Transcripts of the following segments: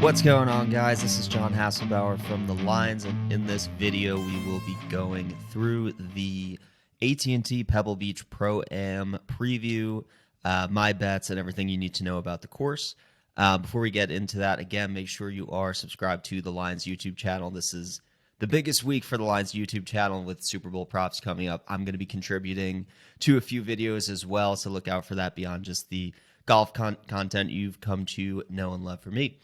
What's going on, guys? This is John Hasselbauer from The Lines, and in this video, we will be going through the AT&T Pebble Beach Pro-Am preview, my bets, and everything you need to know about the course. Before we get into that, again, make sure you are subscribed to The Lines YouTube channel. This is the biggest week for The Lines YouTube channel with Super Bowl props coming up. I'm going to be contributing to a few videos as well, so look out for that beyond just the golf content you've come to know and love from me.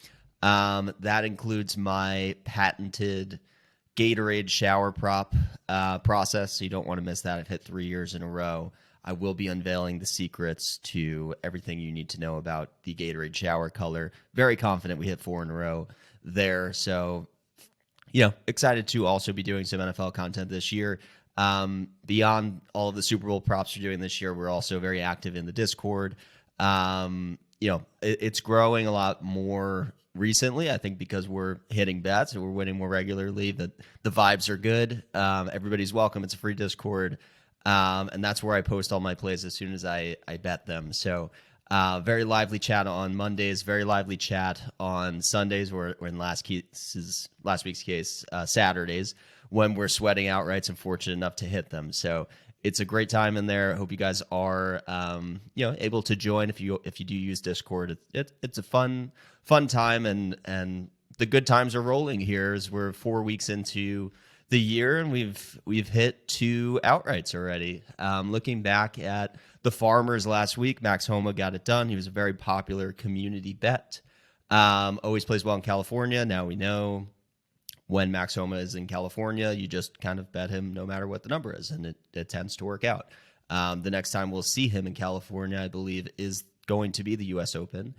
That includes my patented Gatorade shower prop process, so you don't want to miss that. I've hit 3 years in a row. I will be unveiling the secrets to everything you need to know about the Gatorade shower color. Very confident we hit 4 in a row there. So, excited to also be doing some NFL content this year. Beyond all of the Super Bowl props we're doing this year, we're also very active in the Discord. It's growing a lot more recently, I think, because we're hitting bets and we're winning more regularly. The vibes are good. Everybody's welcome. It's a free Discord. And that's where I post all my plays as soon as I bet them. So very lively chat on Mondays, very lively chat on Sundays, or in last week's case, Saturdays, when we're sweating outrights and fortunate enough to hit them. So it's a great time in there. I hope you guys are, able to join if you do use Discord. It's a fun time, and the good times are rolling here as we're 4 weeks into the year, and we've hit 2 outrights already. Looking back at the Farmers last week, Max Homa got it done. He was a very popular community bet. Always plays well in California. Now we know when Max Homa is in California, you just kind of bet him no matter what the number is, and it tends to work out. The next time we'll see him in California, I believe, is going to be the U.S. Open.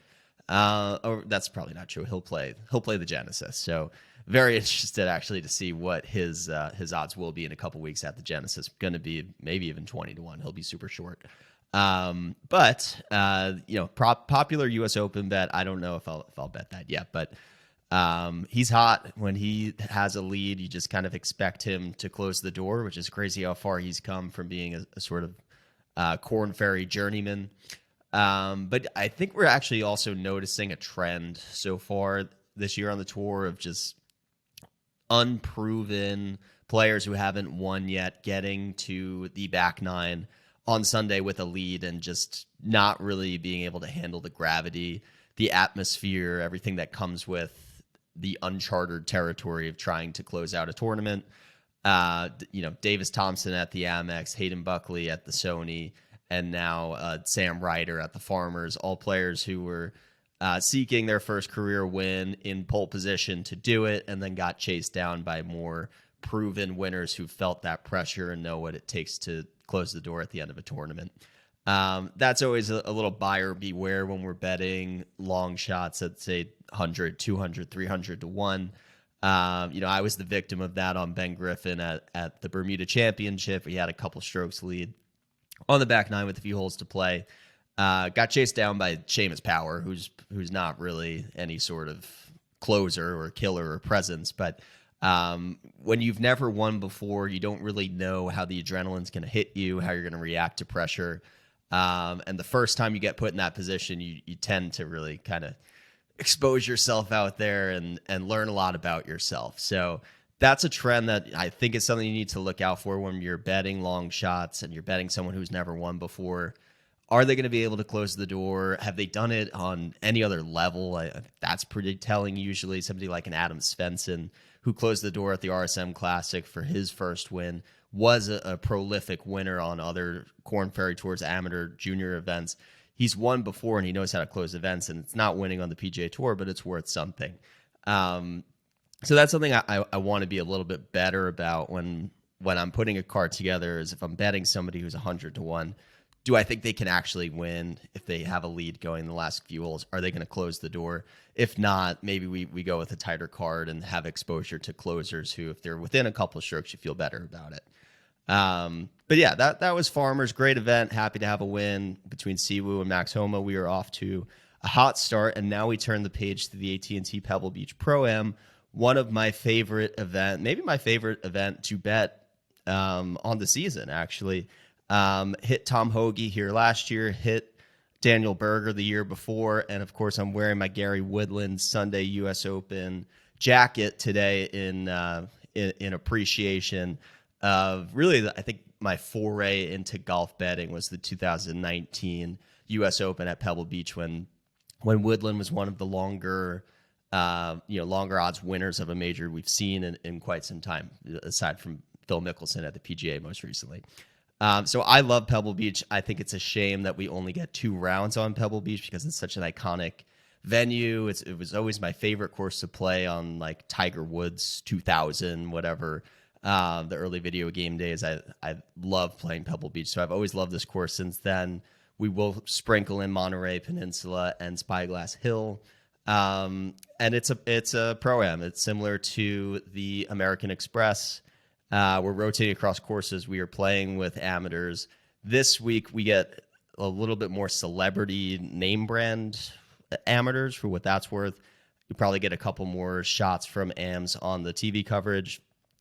Or that's probably not true. He'll play the Genesis. So very interested actually to see what his odds will be in a couple weeks at the Genesis. Going to be maybe even 20-1. He'll be super short. But popular U.S. Open bet. I don't know if I'll bet that yet, but he's hot. When he has a lead, you just kind of expect him to close the door, which is crazy how far he's come from being a sort of Corn Ferry journeyman. But I think we're actually also noticing a trend so far this year on the tour of just unproven players who haven't won yet getting to the back nine on Sunday with a lead and just not really being able to handle the gravity, the atmosphere, everything that comes with the uncharted territory of trying to close out a tournament. Davis Thompson at the Amex, Hayden Buckley at the Sony, and now Sam Ryder at the Farmers, all players who were seeking their first career win in pole position to do it, and then got chased down by more proven winners who felt that pressure and know what it takes to close the door at the end of a tournament. That's always a little buyer beware when we're betting long shots at, say, 100, 200, 300 to 1. I was the victim of that on Ben Griffin at the Bermuda Championship. He had a couple strokes lead on the back nine with a few holes to play. Got chased down by Seamus Power, who's not really any sort of closer or killer or presence. But when you've never won before, you don't really know how the adrenaline's going to hit you, how you're going to react to pressure. And the first time you get put in that position, you tend to really kind of expose yourself out there and learn a lot about yourself. So that's a trend that I think is something you need to look out for when you're betting long shots and you're betting someone who's never won before. Are they going to be able to close the door? Have they done it on any other level? That's pretty telling usually. Somebody like an Adam Svensson, who closed the door at the RSM Classic for his first win, was a prolific winner on other Corn Ferry Tours amateur junior events. He's won before, and he knows how to close events, and it's not winning on the PGA Tour, but it's worth something. So that's something I want to be a little bit better about when I'm putting a card together, is if I'm betting somebody who's 100 to 1, do I think they can actually win if they have a lead going in the last few holes? Are they going to close the door? If not, maybe we go with a tighter card and have exposure to closers who, if they're within a couple of strokes, you feel better about it. But yeah, that was Farmers. Great event. Happy to have a win between Siwoo and Max Homa. We are off to a hot start, and now we turn the page to the AT&T Pebble Beach Pro-Am, one of my favorite event, maybe my favorite event to bet on the season, actually. Hit Tom Hoagie here last year, hit Daniel Berger the year before. And of course, I'm wearing my Gary Woodland Sunday U.S. Open jacket today in appreciation of really, I think my foray into golf betting was the 2019 U.S. Open at Pebble Beach when Woodland was one of the longer odds winners of a major we've seen in quite some time, aside from Phil Mickelson at the PGA most recently. So I love Pebble Beach. I think it's a shame that we only get 2 rounds on Pebble Beach because it's such an iconic venue. It was always my favorite course to play on, like Tiger Woods 2000, whatever, the early video game days. I love playing Pebble Beach. So I've always loved this course since then. We will sprinkle in Monterey Peninsula and Spyglass Hill. And it's a pro-am. It's similar to the American Express. We're rotating across courses. We are playing with amateurs. This week, we get a little bit more celebrity name brand amateurs, for what that's worth. You probably get a couple more shots from AMs on the TV coverage.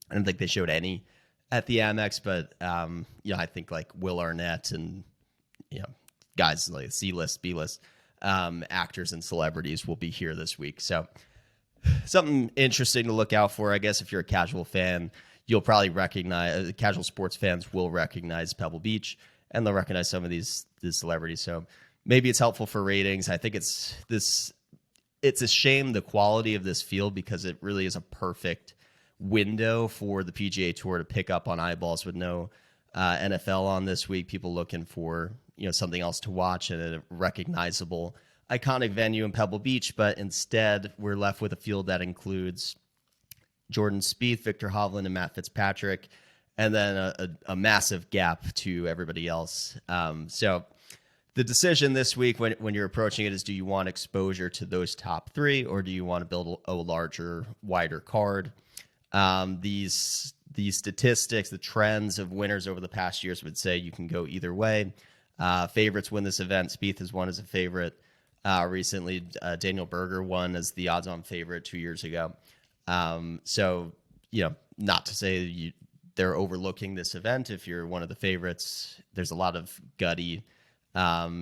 I don't think they showed any at the Amex, but I think like Will Arnett and guys like C-list, B-list actors and celebrities will be here this week. So something interesting to look out for, I guess, if you're a casual fan. You'll probably recognize, casual sports fans will recognize Pebble Beach, and they'll recognize some of these celebrities. So maybe it's helpful for ratings. I think it's a shame the quality of this field, because it really is a perfect window for the PGA Tour to pick up on eyeballs with no NFL on this week. People looking for something else to watch and a recognizable, iconic venue in Pebble Beach. But instead, we're left with a field that includes Jordan Spieth, Victor Hovland, and Matt Fitzpatrick, and then a massive gap to everybody else. So the decision this week when you're approaching it is, do you want exposure to those top 3, or do you want to build a larger, wider card? These statistics, the trends of winners over the past years would say you can go either way. Favorites win this event. Spieth has won as a favorite recently. Daniel Berger won as the odds-on favorite 2 years ago. So, not to say they're overlooking this event. If you're one of the favorites, there's a lot of gutty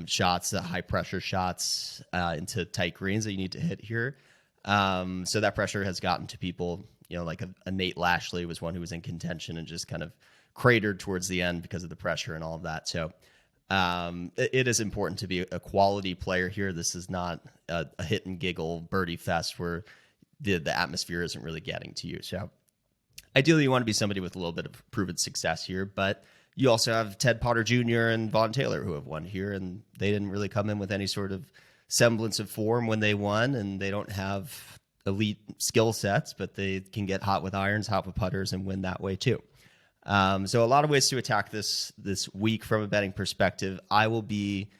shots, high pressure shots into tight greens that you need to hit here. So that pressure has gotten to people, like a Nate Lashley was one who was in contention and just kind of cratered towards the end because of the pressure and all of that. So it is important to be a quality player here. This is not a hit and giggle birdie fest where the atmosphere isn't really getting to you. So ideally, you want to be somebody with a little bit of proven success here, but you also have Ted Potter Jr. and Vaughn Taylor who have won here, and they didn't really come in with any sort of semblance of form when they won, and they don't have elite skill sets, but they can get hot with irons, hot with putters, and win that way too. So a lot of ways to attack this week from a betting perspective. I will be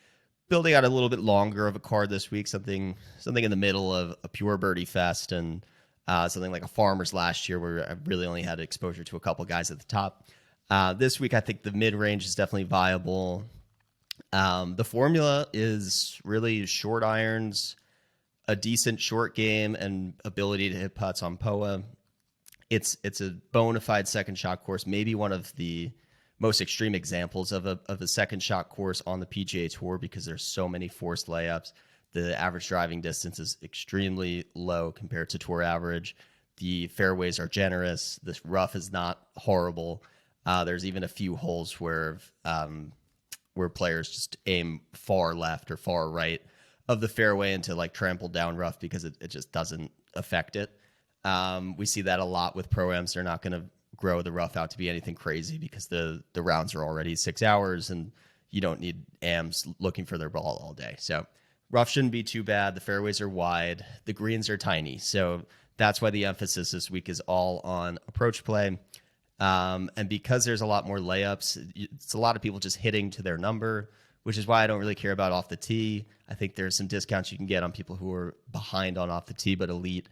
building out a little bit longer of a card this week, something in the middle of a pure birdie fest and something like a Farmers last year, where I really only had exposure to a couple guys at the top. This week, I think the mid-range is definitely viable. The formula is really short irons, a decent short game, and ability to hit putts on POA. It's a bona fide second shot course, maybe one of the most extreme examples of a second shot course on the PGA Tour, because there's so many forced layups. The average driving distance is extremely low compared to tour average. The fairways are generous. This rough is not horrible. There's even a few holes where players just aim far left or far right of the fairway into like trampled down rough because it just doesn't affect it. We see that a lot with pro-ams. They're not going to grow the rough out to be anything crazy because the rounds are already 6 hours and you don't need AMs looking for their ball all day. So rough shouldn't be too bad. The fairways are wide. The greens are tiny. So that's why the emphasis this week is all on approach play. And because there's a lot more layups, it's a lot of people just hitting to their number, which is why I don't really care about off the tee. I think there's some discounts you can get on people who are behind on off the tee but elite.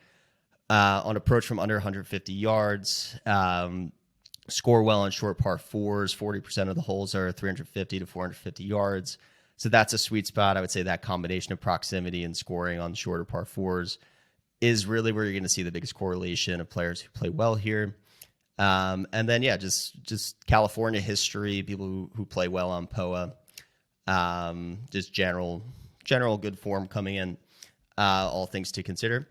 On approach from under 150 yards, score well on short par fours. 40% of the holes are 350 to 450 yards. So that's a sweet spot. I would say that combination of proximity and scoring on shorter par fours is really where you're going to see the biggest correlation of players who play well here. And then, just California history, people who play well on POA, just general general good form coming in, all things to consider.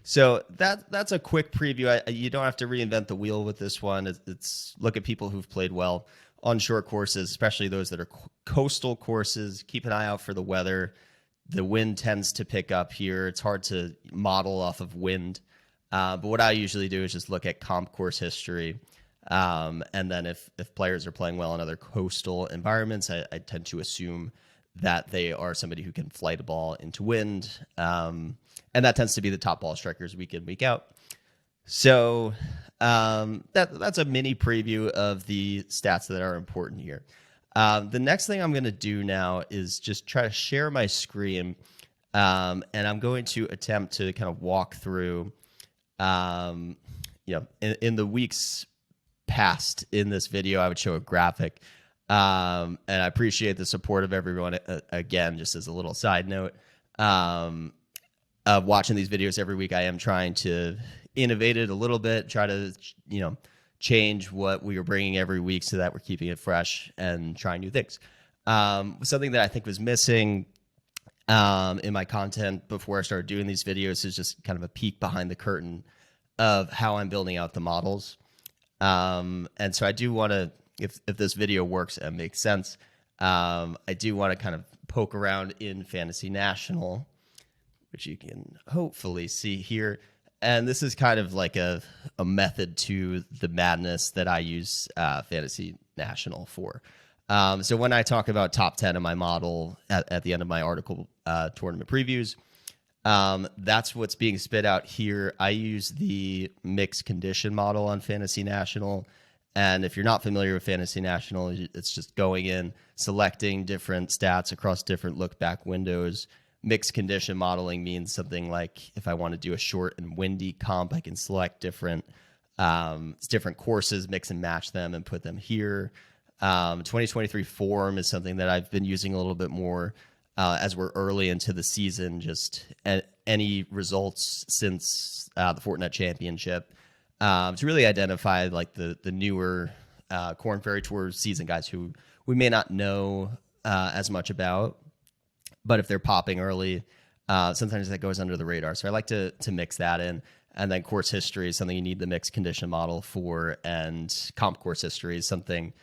So that's a quick preview. You don't have to reinvent the wheel with this one. It's look at people who've played well on short courses, especially those that are coastal courses. Keep an eye out for the weather. The wind tends to pick up here. It's hard to model off of wind. But what I usually do is just look at comp course history. And then if players are playing well in other coastal environments, I tend to assume that they are somebody who can flight a ball into wind. And that tends to be the top ball strikers week in, week out. So that's a mini preview of the stats that are important here. The next thing I'm going to do now is just try to share my screen. And I'm going to attempt to kind of walk through, in the weeks past in this video, I would show a graphic. And I appreciate the support of everyone. Again, just as a little side note, of watching these videos every week, I am trying to innovate it a little bit, try to, change what we are bringing every week so that we're keeping it fresh and trying new things. Something that I think was missing in my content before I started doing these videos is just kind of a peek behind the curtain of how I'm building out the models. And so I do want to, if this video works and makes sense, I do want to kind of poke around in Fantasy National, which you can hopefully see here. And this is kind of like a method to the madness that I use Fantasy National for. So when I talk about top 10 in my model at the end of my article tournament previews, that's what's being spit out here. I use the mixed condition model on Fantasy National. And if you're not familiar with Fantasy National, it's just going in, selecting different stats across different look-back windows. Mixed condition modeling means something like if I want to do a short and windy comp, I can select different courses, mix and match them, and put them here. 2023 form is something that I've been using a little bit more as we're early into the season. Just any results since the Fortinet Championship to really identify like the newer Korn Ferry Tour season guys who we may not know as much about. But if they're popping early, sometimes that goes under the radar. So I like to mix that in. And then course history is something you need the mixed condition model for. And comp course history is something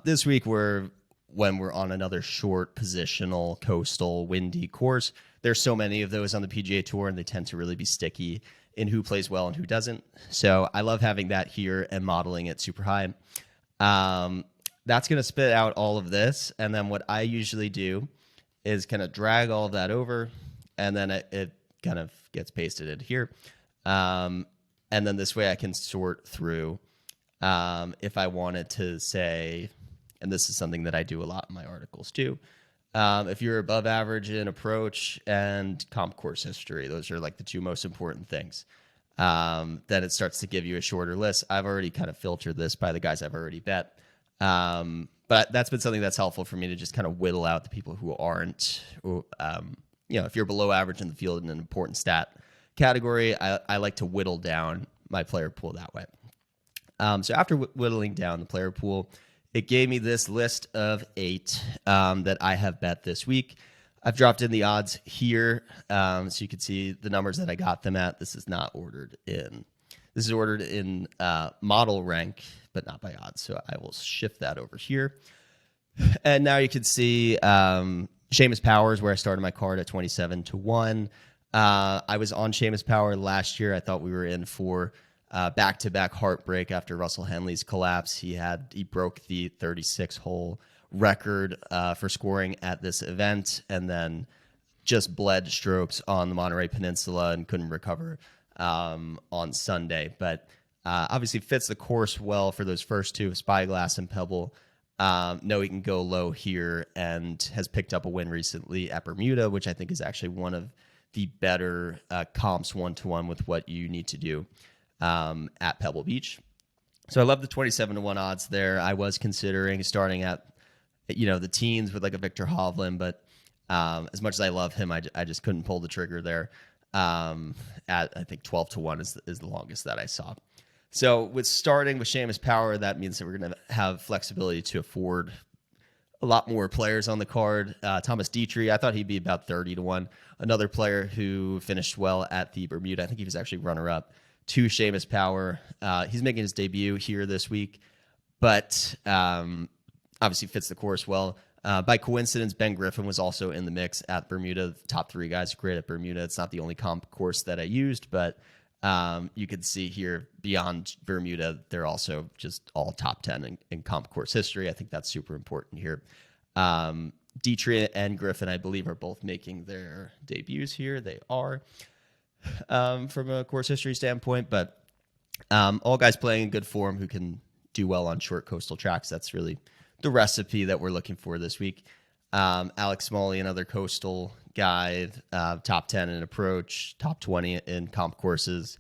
this week when we're on another short positional, coastal, windy course. There's so many of those on the PGA Tour, and they tend to really be sticky in who plays well and who doesn't. So I love having that here and modeling it super high. That's going to spit out all of this. And then what I usually do is kind of drag all of that over, and then it kind of gets pasted in here. And then this way I can sort through if I wanted to say, and this is something that I do a lot in my articles too, if you're above average in approach and comp course history, those are like the two most important things. Then it starts to give you a shorter list. I've already kind of filtered this by the guys I've already bet. But that's been something that's helpful for me to just kind of whittle out the people who aren't, if you're below average in the field in an important stat category, I like to whittle down my player pool that way. So after whittling down the player pool, it gave me this list of 8 that I have bet this week. I've dropped in the odds here so you can see the numbers that I got them at. This is not ordered in. This is ordered in model rank, but not by odds. So I will shift that over here. And now you can see Seamus Power is where I started my card at 27-1. I was on Seamus Power last year. I thought we were in for back-to-back heartbreak after Russell Henley's collapse. He broke the 36-hole record for scoring at this event, and then just bled strokes on the Monterey Peninsula and couldn't recover on Sunday. But obviously fits the course well for those first two, Spyglass and Pebble. Know he can go low here and has picked up a win recently at Bermuda, which I think is actually one of the better comps 1-to-1 with what you need to do at Pebble Beach. So I love the 27-1 odds there. I was considering starting at the teens with like a Victor Hovland, but as much as I love him, I just couldn't pull the trigger there. At I think 12-1 is the longest that I saw. So with starting with Seamus Power, that means that we're going to have flexibility to afford a lot more players on the card. Thomas Dietrich, I thought he'd be about 30 to 1. Another player who finished well at the Bermuda. I think he was actually runner-up to Seamus Power. He's making his debut here this week, but obviously fits the course well. By coincidence, Ben Griffin was also in the mix at Bermuda. The top 3 guys great at Bermuda. It's not the only comp course that I used, but you can see here beyond Bermuda, they're also just all top 10 in comp course history. I think that's super important here. Dietrich and Griffin, I believe, are both making their debuts here. They are from a course history standpoint, but all guys playing in good form who can do well on short coastal tracks. That's really the recipe that we're looking for this week. Alex Smalley, another coastal guy, top 10 in approach, top 20 in comp courses.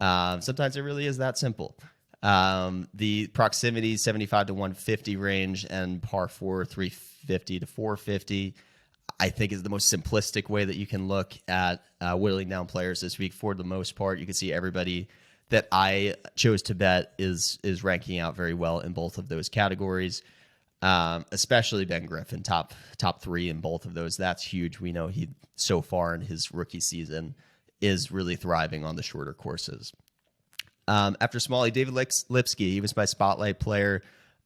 Sometimes it really is that simple. The proximity 75 to 150 range and par 4 350 to 450 I think is the most simplistic way that you can look at whittling down players this week. For the most part, you can see everybody that I chose to bet is ranking out very well in both of those categories. Especially Ben Griffin, top 3 in both of those. That's huge. We know he so far in his rookie season is really thriving on the shorter courses. After Smalley, David Lipsky, he was my spotlight player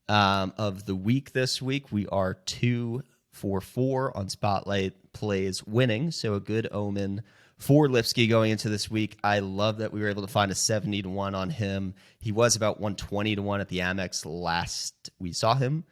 of the week this week. We are 2 for 4 on spotlight plays winning, so a good omen for Lipsky going into this week. I love that we were able to find a 70 to 1 on him. He was about 120 to 1 at the Amex last we saw him.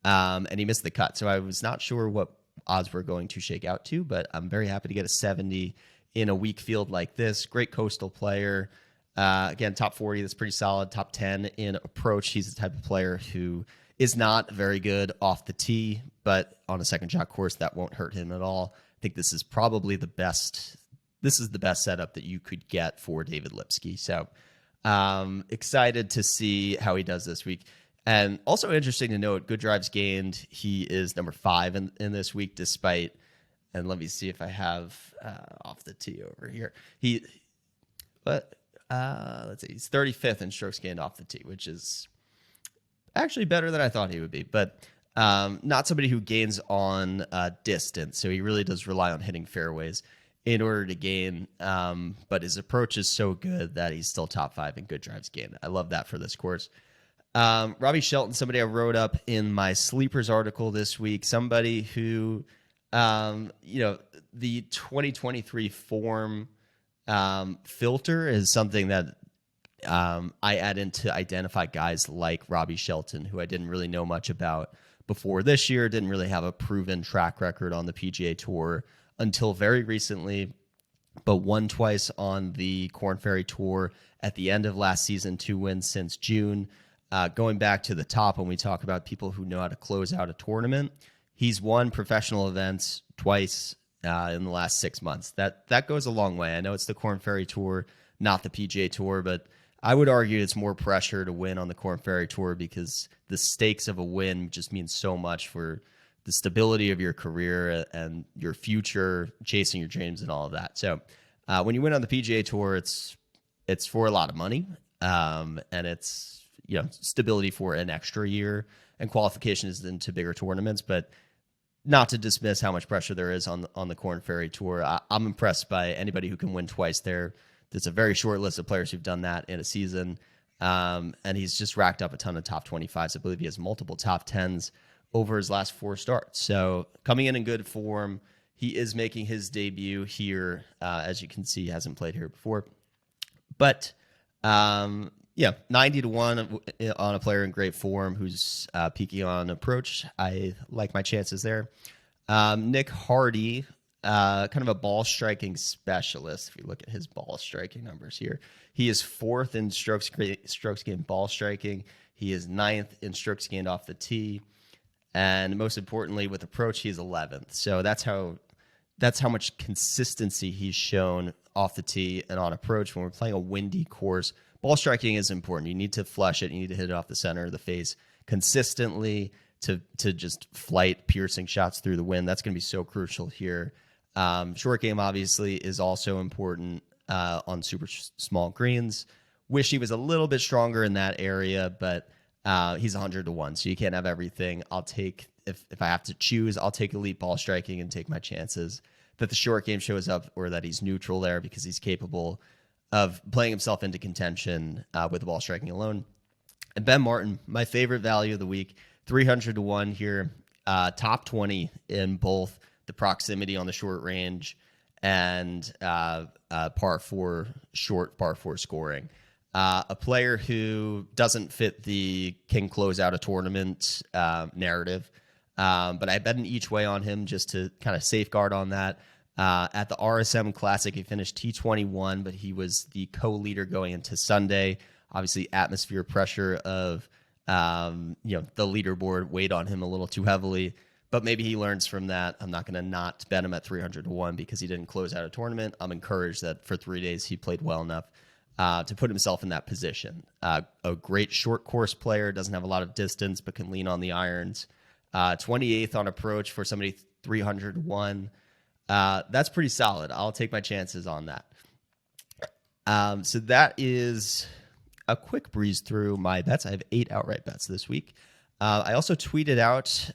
And he missed the cut. So I was not sure what odds were going to shake out to, but I'm very happy to get a 70 in a weak field like this. Great coastal player. Again, top 40, that's pretty solid. Top 10 in approach. He's the type of player who is not very good off the tee, but on a second shot course, that won't hurt him at all. I think this is probably the best. This is the best setup that you could get for David Lipsky. So excited to see how he does this week. And also interesting to note, good drives gained. He is number 5 in this week, despite, and let me see if I have off the tee over here. Let's see, he's 35th in strokes gained off the tee, which is actually better than I thought he would be, but not somebody who gains on distance. So he really does rely on hitting fairways in order to gain. But his approach is so good that he's still top 5 in good drives gained. I love that for this course. Robbie Shelton, somebody I wrote up in my sleepers article this week, somebody who, the 2023 form filter is something that I add in to identify guys like Robbie Shelton, who I didn't really know much about before this year, didn't really have a proven track record on the PGA Tour until very recently, but won twice on the Korn Ferry Tour at the end of last season, 2 wins since June. Going back to the top, when we talk about people who know how to close out a tournament, he's won professional events twice in the last 6 months. That goes a long way. I know it's the Korn Ferry Tour, not the PGA Tour, but I would argue it's more pressure to win on the Korn Ferry Tour because the stakes of a win just means so much for the stability of your career and your future, chasing your dreams and all of that. So when you win on the PGA Tour, it's for a lot of money, and it's stability for an extra year and qualifications into bigger tournaments, but not to dismiss how much pressure there is on the Korn Ferry Tour. I'm impressed by anybody who can win twice there. There's a very short list of players who've done that in a season, and he's just racked up a ton of top 25s. I believe he has multiple top 10s over his last 4 starts. So coming in good form, he is making his debut here. As you can see, he hasn't played here before, but 90 to 1 on a player in great form who's peaking on approach. I like my chances there. Nick Hardy, kind of a ball striking specialist. If you look at his ball striking numbers here, he is 4th in strokes gained ball striking. He is 9th in strokes gained off the tee, and most importantly with approach, he's 11th. So that's how much consistency he's shown off the tee and on approach. When we're playing a windy course, ball striking is important. You need to flush it. You need to hit it off the center of the face consistently to just flight piercing shots through the wind. That's going to be so crucial here. Short game obviously is also important on super small greens. Wish he was a little bit stronger in that area, but he's 100 to 1, so you can't have everything. I'll take if I have to choose, I'll take elite ball striking and take my chances that the short game shows up or that he's neutral there because he's capable of playing himself into contention with the ball striking alone. And Ben Martin, my favorite value of the week, 300 to 1 here, top 20 in both the proximity on the short range and par 4 short par 4 scoring. A player who doesn't fit the can close out a tournament narrative, but I bet an each way on him just to kind of safeguard on that. At the RSM Classic, he finished T21, but he was the co-leader going into Sunday. Obviously, atmosphere pressure of the leaderboard weighed on him a little too heavily, but maybe he learns from that. I'm not going to not bet him at 300 to 1 because he didn't close out a tournament. I'm encouraged that for 3 days he played well enough to put himself in that position. A great short course player, doesn't have a lot of distance, but can lean on the irons. 28th on approach for somebody 300 to 1. That's pretty solid. I'll take my chances on that. So that is a quick breeze through my bets. I have 8 outright bets this week. I also tweeted out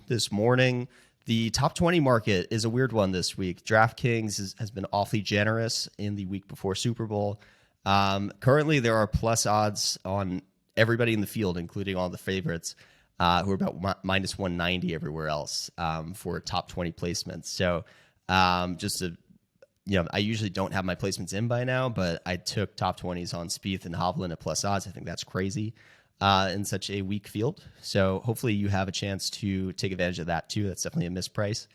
this morning, the top 20 market is a weird one this week. DraftKings has been awfully generous in the week before Super Bowl. Currently, there are plus odds on everybody in the field, including all the favorites, who are about minus 190 everywhere else for top 20 placements. So I usually don't have my placements in by now, but I took top 20s on Spieth and Hovland at plus odds. I think that's crazy in such a weak field. So hopefully you have a chance to take advantage of that too. That's definitely a misprice.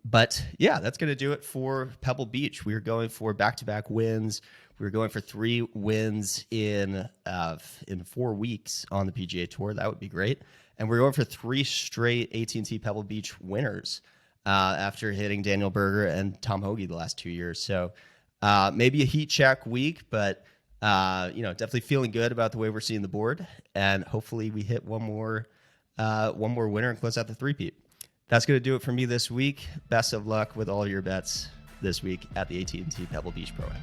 But yeah, that's going to do it for Pebble Beach. We are going for back-to-back wins. We were going for 3 wins in 4 weeks on the PGA Tour. That would be great. And we're going for 3 straight AT&T Pebble Beach winners after hitting Daniel Berger and Tom Hoagie the last 2 years. So maybe a heat check week, but definitely feeling good about the way we're seeing the board. And hopefully we hit one more winner and close out the three-peat. That's going to do it for me this week. Best of luck with all your bets this week at the AT&T Pebble Beach Pro-Am.